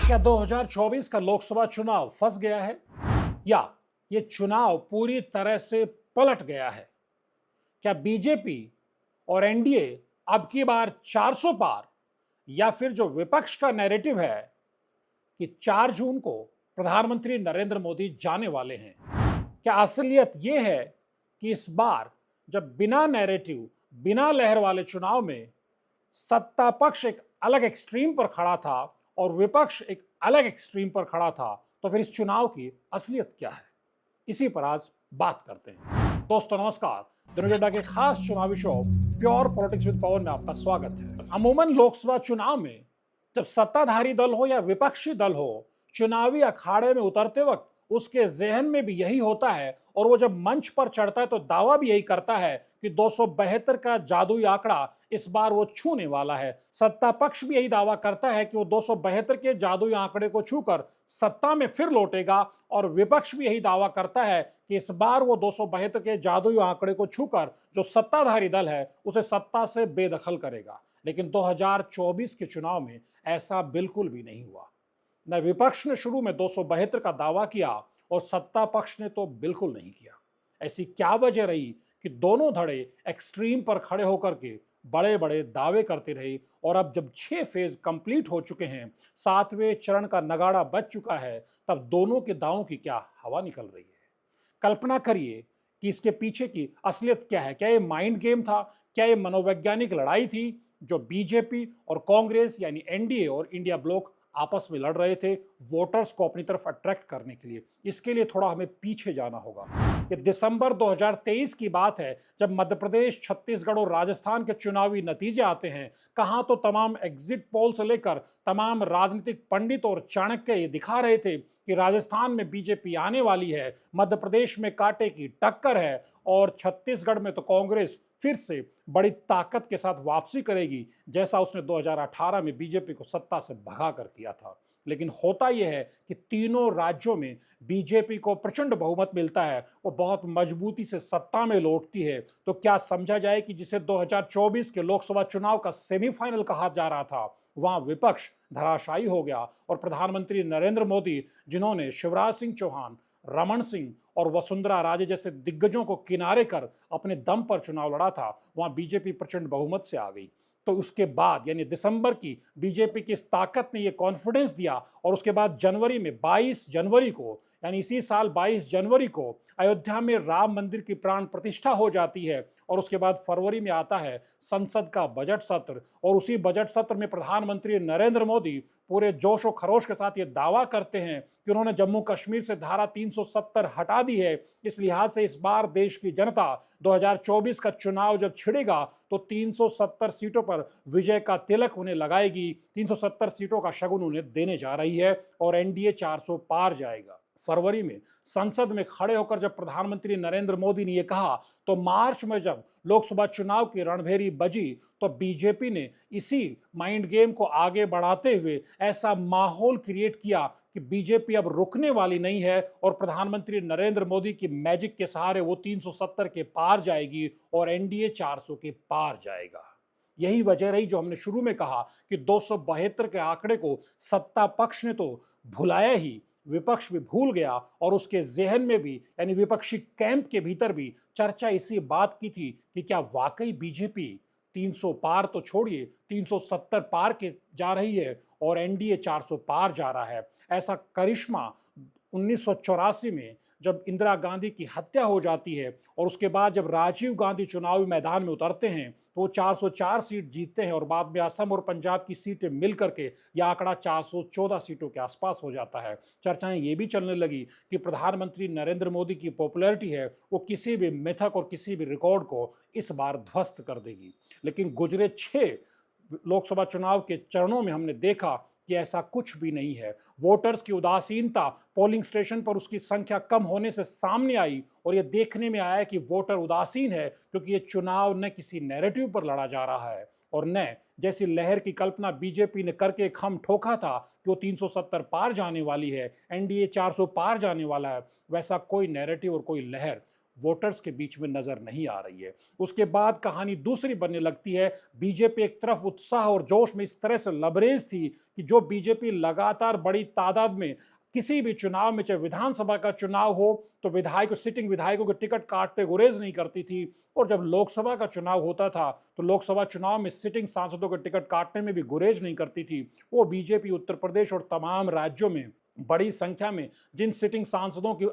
क्या 2024 का लोकसभा चुनाव फंस गया है या ये चुनाव पूरी तरह से पलट गया है? क्या बीजेपी और एनडीए अब की बार 400 पार, या फिर जो विपक्ष का नैरेटिव है कि 4 जून को प्रधानमंत्री नरेंद्र मोदी जाने वाले हैं? क्या असलियत ये है कि इस बार जब बिना नैरेटिव, बिना लहर वाले चुनाव में सत्ता पक्ष एक अलग एक्सट्रीम पर खड़ा था और विपक्ष एक अलग एक्सट्रीम पर खड़ा था, तो फिर इस चुनाव की असलियत क्या है? इसी पर आज बात करते हैं। दोस्तों नमस्कार, दिनों के खास चुनावी शो प्योर पॉलिटिक्स विद पवन में आपका स्वागत है। अमूमन लोकसभा चुनाव में जब सत्ताधारी दल हो या विपक्षी दल हो, चुनावी अखाड़े में उतरते वक्त उसके जहन में भी यही होता है और वो जब मंच पर चढ़ता है तो दावा भी यही करता है कि 272 का जादुई आंकड़ा इस बार वो छूने वाला है। सत्ता पक्ष भी यही दावा करता है कि वो 272 के जादुई आंकड़े को छूकर सत्ता में फिर लौटेगा और विपक्ष भी यही दावा करता है कि इस बार वो 272 के जादुई आंकड़े को छूकर जो सत्ताधारी दल है उसे सत्ता से बेदखल करेगा। लेकिन 2024 के चुनाव में ऐसा बिल्कुल भी नहीं हुआ। न विपक्ष ने शुरू में 272 का दावा किया और सत्ता पक्ष ने तो बिल्कुल नहीं किया। ऐसी क्या वजह रही कि दोनों धड़े एक्सट्रीम पर खड़े होकर के बड़े बड़े दावे करते रहे और अब जब 6 फेज कंप्लीट हो चुके हैं, 7वें चरण का नगाड़ा बज चुका है, तब दोनों के दावों की क्या हवा निकल रही है? कल्पना करिए कि इसके पीछे की असलियत क्या है। क्या ये माइंड गेम था? क्या ये मनोवैज्ञानिक लड़ाई थी जो बीजेपी और कांग्रेस यानी एनडीए और इंडिया ब्लॉक आपस में लड़ रहे थे वोटर्स को अपनी तरफ अट्रैक्ट करने के लिए? इसके लिए थोड़ा हमें पीछे जाना होगा। ये दिसंबर 2023 की बात है जब मध्य प्रदेश, छत्तीसगढ़ और राजस्थान के चुनावी नतीजे आते हैं। कहां तो तमाम एग्जिट पोल से लेकर तमाम राजनीतिक पंडित और चाणक्य ये दिखा रहे थे कि राजस्थान में बीजेपी आने वाली है, मध्य प्रदेश में कांटे की टक्कर है और छत्तीसगढ़ में तो कांग्रेस फिर से बड़ी ताकत के साथ वापसी करेगी, जैसा उसने 2018 में बीजेपी को सत्ता से भगा कर किया था। लेकिन होता यह है कि तीनों राज्यों में बीजेपी को प्रचंड बहुमत मिलता है, वो बहुत मजबूती से सत्ता में लौटती है। तो क्या समझा जाए कि जिसे 2024 के लोकसभा चुनाव का सेमीफाइनल कहा जा रहा था, वहां विपक्ष धराशायी हो गया और प्रधानमंत्री नरेंद्र मोदी, जिन्होंने शिवराज सिंह चौहान, रमन सिंह और वसुंधरा राजे जैसे दिग्गजों को किनारे कर अपने दम पर चुनाव लड़ा था, वहां बीजेपी प्रचंड बहुमत से आ गई। तो उसके बाद यानी दिसंबर की बीजेपी की इस ताकत ने ये कॉन्फिडेंस दिया और उसके बाद जनवरी में 22 जनवरी को यानी इसी साल 22 जनवरी को अयोध्या में राम मंदिर की प्राण प्रतिष्ठा हो जाती है और उसके बाद फरवरी में आता है संसद का बजट सत्र और उसी बजट सत्र में प्रधानमंत्री नरेंद्र मोदी पूरे जोश और खरोश के साथ ये दावा करते हैं कि उन्होंने जम्मू कश्मीर से धारा 370 हटा दी है। इस लिहाज से इस बार देश की जनता 2024 का चुनाव जब छिड़ेगा तो 370 सीटों पर विजय का तिलक उन्हें लगाएगी, 370 सीटों का शगुन उन्हें देने जा रही है और एनडीए 400 पार जाएगा। फरवरी में संसद में खड़े होकर जब प्रधानमंत्री नरेंद्र मोदी ने यह कहा, तो मार्च में जब लोकसभा चुनाव की रणभेरी बजी तो बीजेपी ने इसी माइंड गेम को आगे बढ़ाते हुए ऐसा माहौल क्रिएट किया कि बीजेपी अब रुकने वाली नहीं है और प्रधानमंत्री नरेंद्र मोदी की मैजिक के सहारे वो 370 के पार जाएगी और एनडीए 400 के पार जाएगा। यही वजह रही जो हमने शुरू में कहा कि 272 के आंकड़े को सत्ता पक्ष ने तो भुलाया ही, विपक्ष भी भूल गया और उसके जहन में भी यानी विपक्षी कैंप के भीतर भी चर्चा इसी बात की थी कि क्या वाकई बीजेपी 300 पार तो छोड़िए 370 पार के जा रही है और एनडीए 400 पार जा रहा है। ऐसा करिश्मा 1984 में जब इंदिरा गांधी की हत्या हो जाती है और उसके बाद जब राजीव गांधी चुनावी मैदान में उतरते हैं तो वो 404 सीट जीतते हैं और बाद में असम और पंजाब की सीटें मिल करके यह आंकड़ा 414 सीटों के आसपास हो जाता है। चर्चाएं ये भी चलने लगी कि प्रधानमंत्री नरेंद्र मोदी की पॉपुलैरिटी है वो किसी भी मिथक और किसी भी रिकॉर्ड को इस बार ध्वस्त कर देगी। लेकिन गुजरे 6 लोकसभा चुनाव के चरणों में हमने देखा कि ऐसा कुछ भी नहीं है। वोटर्स की उदासीनता पोलिंग स्टेशन पर उसकी संख्या कम होने से सामने आई और यह देखने में आया कि वोटर उदासीन है क्योंकि ये चुनाव न किसी नैरेटिव पर लड़ा जा रहा है और न जैसी लहर की कल्पना बीजेपी ने करके खम ठोका था कि वो 370 पार जाने वाली है, एनडीए 400 पार जाने वाला है, वैसा कोई नैरेटिव और कोई लहर वोटर्स के बीच में नजर नहीं आ रही है। उसके बाद कहानी दूसरी बनने लगती है। बीजेपी एक तरफ उत्साह और जोश में इस तरह से लबरेज थी कि जो बीजेपी लगातार बड़ी तादाद में किसी भी चुनाव में, चाहे विधानसभा का चुनाव हो, तो सिटिंग विधायकों के टिकट काटते गुरेज नहीं करती थी, और जब लोकसभा का चुनाव होता था तो लोकसभा चुनाव में सिटिंग सांसदों के टिकट काटने में भी गुरेज नहीं करती थी। वो बीजेपी उत्तर प्रदेश और तमाम राज्यों में बड़ी संख्या में जिन सिटिंग सांसदों की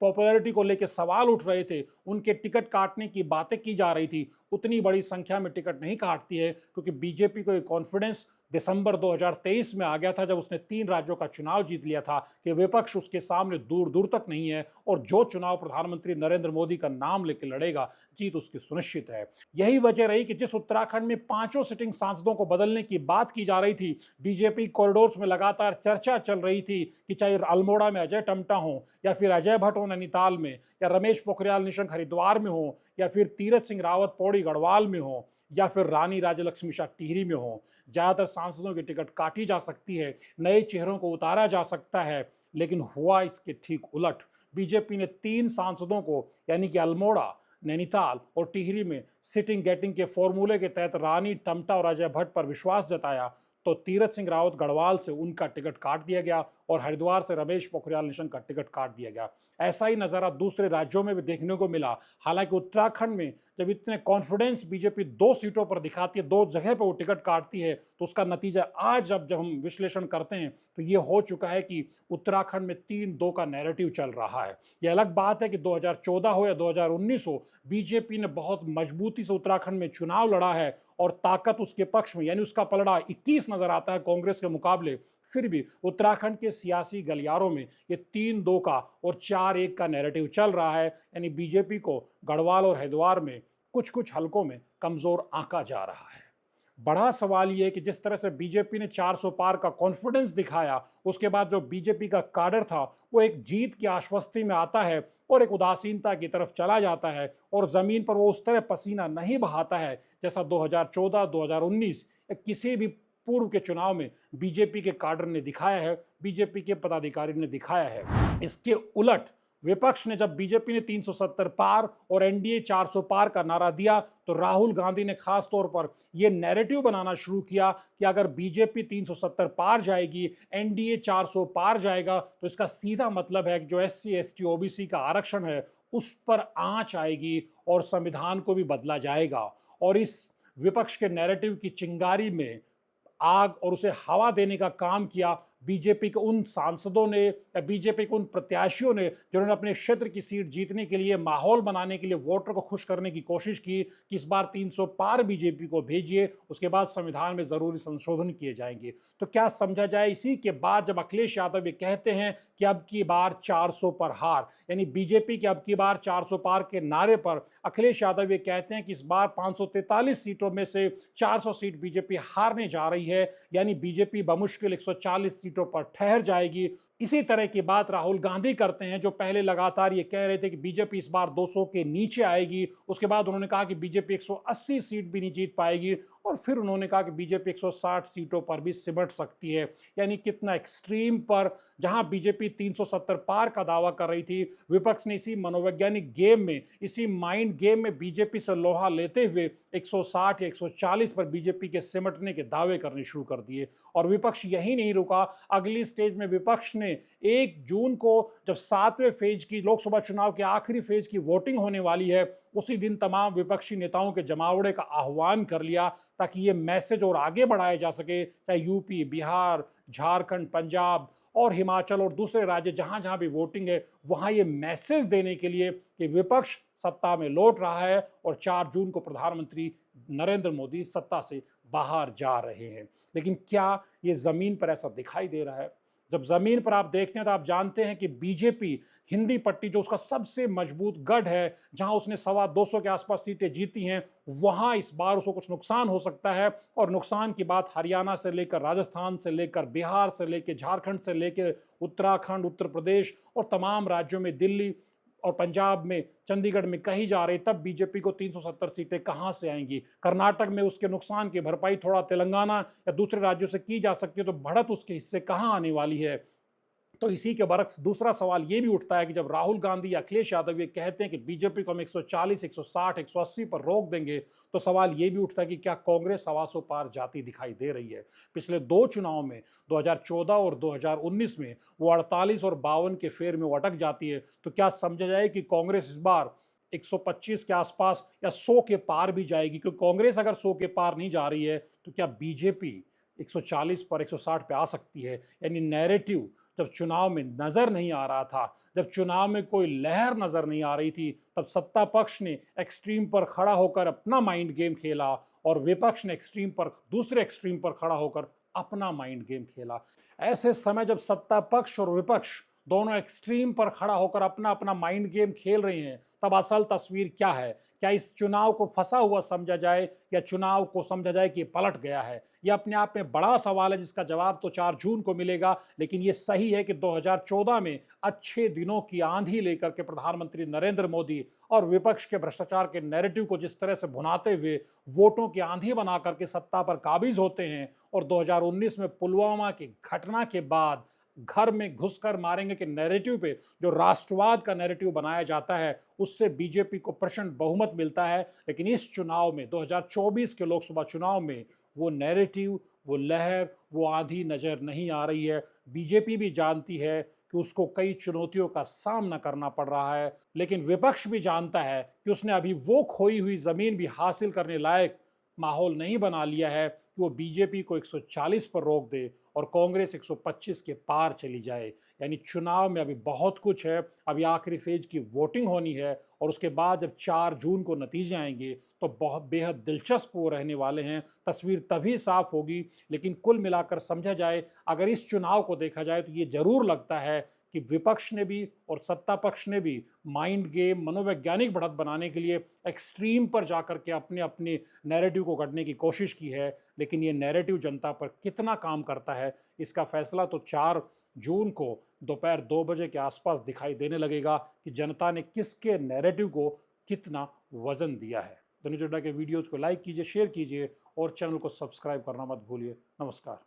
पॉपुलैरिटी को लेकर सवाल उठ रहे थे, उनके टिकट काटने की बातें की जा रही थी, उतनी बड़ी संख्या में टिकट नहीं काटती है, क्योंकि बीजेपी को एक कॉन्फिडेंस दिसंबर 2023 में आ गया था, जब उसने 3 राज्यों का चुनाव जीत लिया था, कि विपक्ष उसके सामने दूर दूर तक नहीं है, और जो चुनाव प्रधानमंत्री नरेंद्र मोदी का नाम लेकर लड़ेगा, जीत उसकी सुनिश्चित है। यही वजह रही कि जिस उत्तराखंड में 5 सिटिंग सांसदों को बदलने की बात की जा रही थी, बीजेपी कॉरिडोर्स में लगातार चर्चा चल रही थी कि चाहे अल्मोड़ा में अजय टम्टा हो, या फिर अजय भट्ट हो नैनीताल में, या रमेश पोखरियाल निशंक हरिद्वार में हो, या फिर तीरथ सिंह रावत पौड़ी गढ़वाल में हो, या फिर रानी राज्यलक्ष्मी शाह टिहरी में हो, ज़्यादातर सांसदों की टिकट काटी जा सकती है, नए चेहरों को उतारा जा सकता है। लेकिन हुआ इसके ठीक उलट। बीजेपी ने 3 सांसदों को, यानी कि अल्मोड़ा, नैनीताल और टिहरी में सिटिंग गेटिंग के फॉर्मूले के तहत रानी, टम्टा और अजय भट्ट पर विश्वास जताया, तो तीरथ सिंह रावत गढ़वाल से उनका टिकट काट दिया गया, और हरिद्वार से रमेश पोखरियाल निशंक का टिकट काट दिया गया। ऐसा ही नज़ारा दूसरे राज्यों में भी देखने को मिला। हालांकि उत्तराखंड में जब इतने कॉन्फिडेंस बीजेपी 2 सीटों पर दिखाती है, 2 जगह पर वो टिकट काटती है, तो उसका नतीजा आज जब हम विश्लेषण करते हैं तो ये हो चुका है कि उत्तराखंड में 3-2 का नैरेटिव चल रहा है। ये अलग बात है कि 2014 हो या 2019 हो, बीजेपी ने बहुत मजबूती से उत्तराखंड में चुनाव लड़ा है, और ताकत उसके पक्ष में, यानी उसका पलड़ा 21 नजर आता है कांग्रेस के मुकाबले। फिर भी उत्तराखंड के सियासी गलियारों में ये 3-2 का और 4-1 का नैरेटिव चल रहा है, यानी बीजेपी को गढ़वाल और हरिद्वार में कुछ कुछ हलकों में कमजोर आंका जा रहा है। बड़ा सवाल ये है कि जिस तरह से बीजेपी ने 400 पार का कॉन्फिडेंस दिखाया, उसके बाद जो बीजेपी का काडर था वो एक जीत की आश्वस्ति में आता है और एक उदासीनता की तरफ चला जाता है, और ज़मीन पर वो उस तरह पसीना नहीं बहाता है जैसा 2014, 2019 या किसी भी पूर्व के चुनाव में बीजेपी के काडर ने दिखाया है, बीजेपी के पदाधिकारी ने दिखाया है। इसके उलट विपक्ष ने, जब बीजेपी ने 370 पार और एनडीए 400 पार का नारा दिया, तो राहुल गांधी ने खास तौर पर यह नैरेटिव बनाना शुरू किया कि अगर बीजेपी 370 पार जाएगी, एनडीए 400 पार जाएगा, तो इसका सीधा मतलब है कि जो एससी, एसटी, ओबीसी का आरक्षण है उस पर आंच आएगी और संविधान को भी बदला जाएगा। और इस विपक्ष के नैरेटिव की चिंगारी में आग और उसे हवा देने का काम किया बीजेपी के उन सांसदों ने या बीजेपी के उन प्रत्याशियों ने, जिन्होंने अपने क्षेत्र की सीट जीतने के लिए, माहौल बनाने के लिए, वोटर को खुश करने की कोशिश की कि इस बार 300 पार बीजेपी को भेजिए, उसके बाद संविधान में जरूरी संशोधन किए जाएंगे। तो क्या समझा जाए, इसी के बाद जब अखिलेश यादव ये कहते हैं कि अब की बार 400 पर हार, यानी बीजेपी के अब की बार 400 पार के नारे पर अखिलेश यादव ये कहते हैं कि इस बार 543 सीटों में से 400 सीट बीजेपी हारने जा रही है, यानी बीजेपी बमुश्किल 140 सीटों पर ठहर जाएगी। इसी तरह की बात राहुल गांधी करते हैं, जो पहले लगातार ये कह रहे थे कि बीजेपी इस बार 200 के नीचे आएगी। उसके बाद उन्होंने कहा कि बीजेपी 180 सीट भी नहीं जीत पाएगी, और फिर उन्होंने कहा कि बीजेपी 160 सीटों पर भी सिमट सकती है। यानी कितना एक्सट्रीम पर, जहां बीजेपी 370 पार का दावा कर रही थी, विपक्ष ने इसी मनोवैज्ञानिक गेम में, इसी माइंड गेम में बीजेपी से लोहा लेते हुए 160 या 140 पर बीजेपी के सिमटने के दावे करने शुरू कर दिए। और विपक्ष यही नहीं रुका, अगली स्टेज में विपक्ष ने 1 जून को, जब 7वें फेज की लोकसभा चुनाव के आखिरी फेज की वोटिंग होने वाली है, उसी दिन तमाम विपक्षी नेताओं के जमावड़े का आह्वान कर लिया, ताकि ये मैसेज और आगे बढ़ाया जा सके, चाहे यूपी, बिहार, झारखंड, पंजाब और हिमाचल और दूसरे राज्य जहां जहां भी वोटिंग है, वहां ये मैसेज देने के लिए कि विपक्ष सत्ता में लौट रहा है और 4 जून को प्रधानमंत्री नरेंद्र मोदी सत्ता से बाहर जा रहे हैं। लेकिन क्या ये जमीन पर ऐसा दिखाई दे रहा है? जब जमीन पर आप देखते हैं तो आप जानते हैं कि बीजेपी हिंदी पट्टी, जो उसका सबसे मजबूत गढ़ है, जहां उसने 225 के आसपास सीटें जीती हैं, वहां इस बार उसको कुछ नुकसान हो सकता है। और नुकसान की बात हरियाणा से लेकर राजस्थान से लेकर बिहार से लेकर झारखंड से लेकर उत्तराखंड, उत्तर प्रदेश और तमाम राज्यों में, दिल्ली और पंजाब में, चंडीगढ़ में कही जा रही। तब बीजेपी को 370 सीटें कहां से आएंगी? कर्नाटक में उसके नुकसान की भरपाई थोड़ा तेलंगाना या दूसरे राज्यों से की जा सकती है, तो बढ़त उसके हिस्से कहां आने वाली है? तो इसी के बरक्स दूसरा सवाल ये भी उठता है कि जब राहुल गांधी या अखिलेश यादव ये कहते हैं कि बीजेपी को हम 140, 160, 180 पर रोक देंगे, तो सवाल ये भी उठता है कि क्या कांग्रेस सवासों पार जाती दिखाई दे रही है। पिछले दो चुनाव में 2014 और 2019 में वो 48 और 52 के फेर में वो अटक जाती है, तो क्या समझा जाए कि कांग्रेस इस बार 125 के आसपास या 100 के पार भी जाएगी? क्योंकि कांग्रेस अगर 100 के पार नहीं जा रही है तो क्या बीजेपी 140 पर 160 पे आ सकती है? यानी नैरेटिव जब चुनाव में नजर नहीं आ रहा था, जब चुनाव में कोई लहर नजर नहीं आ रही थी, तब सत्ता पक्ष ने एक्सट्रीम पर खड़ा होकर अपना माइंड गेम खेला और विपक्ष ने एक्सट्रीम पर दूसरे एक्सट्रीम पर खड़ा होकर अपना माइंड गेम खेला। ऐसे समय जब सत्ता पक्ष और विपक्ष दोनों एक्सट्रीम पर खड़ा होकर अपना अपना माइंड गेम खेल रहे हैं, तब असल तस्वीर क्या है? क्या इस चुनाव को फंसा हुआ समझा जाए या चुनाव को समझा जाए कि पलट गया है? यह अपने आप में बड़ा सवाल है जिसका जवाब तो 4 जून को मिलेगा। लेकिन यह सही है कि 2014 में अच्छे दिनों की आंधी लेकर के प्रधानमंत्री नरेंद्र मोदी और विपक्ष के भ्रष्टाचार के नैरेटिव को जिस तरह से भुनाते हुए वोटों की आंधी बना करके सत्ता पर काबिज होते हैं, और 2019 में पुलवामा की घटना के बाद घर में घुसकर मारेंगे कि नैरेटिव पे जो राष्ट्रवाद का नैरेटिव बनाया जाता है, उससे बीजेपी को प्रचंड बहुमत मिलता है। लेकिन इस चुनाव में 2024 के लोकसभा चुनाव में वो नैरेटिव, वो लहर, वो आंधी नजर नहीं आ रही है। बीजेपी भी जानती है कि उसको कई चुनौतियों का सामना करना पड़ रहा है, लेकिन विपक्ष भी जानता है कि उसने अभी वो खोई हुई जमीन भी हासिल करने लायक माहौल नहीं बना लिया है कि वो बीजेपी को 140 पर रोक दे और कांग्रेस 125 के पार चली जाए। यानी चुनाव में अभी बहुत कुछ है। अभी आखिरी फेज की वोटिंग होनी है और उसके बाद जब 4 जून को नतीजे आएंगे तो बहुत बेहद दिलचस्प वो रहने वाले हैं। तस्वीर तभी साफ होगी। लेकिन कुल मिलाकर समझा जाए, अगर इस चुनाव को देखा जाए तो ये जरूर लगता है कि विपक्ष ने भी और सत्ता पक्ष ने भी माइंड गेम, मनोवैज्ञानिक बढ़त बनाने के लिए एक्सट्रीम पर जाकर के अपने अपने नैरेटिव को गढ़ने की कोशिश की है। लेकिन ये नैरेटिव जनता पर कितना काम करता है, इसका फैसला तो 4 जून को दोपहर 2 बजे के आसपास दिखाई देने लगेगा कि जनता ने किसके नैरेटिव को कितना वजन दिया है। धनुष चड्ढा के वीडियोज़ को लाइक कीजिए, शेयर कीजिए और चैनल को सब्सक्राइब करना मत भूलिए। नमस्कार।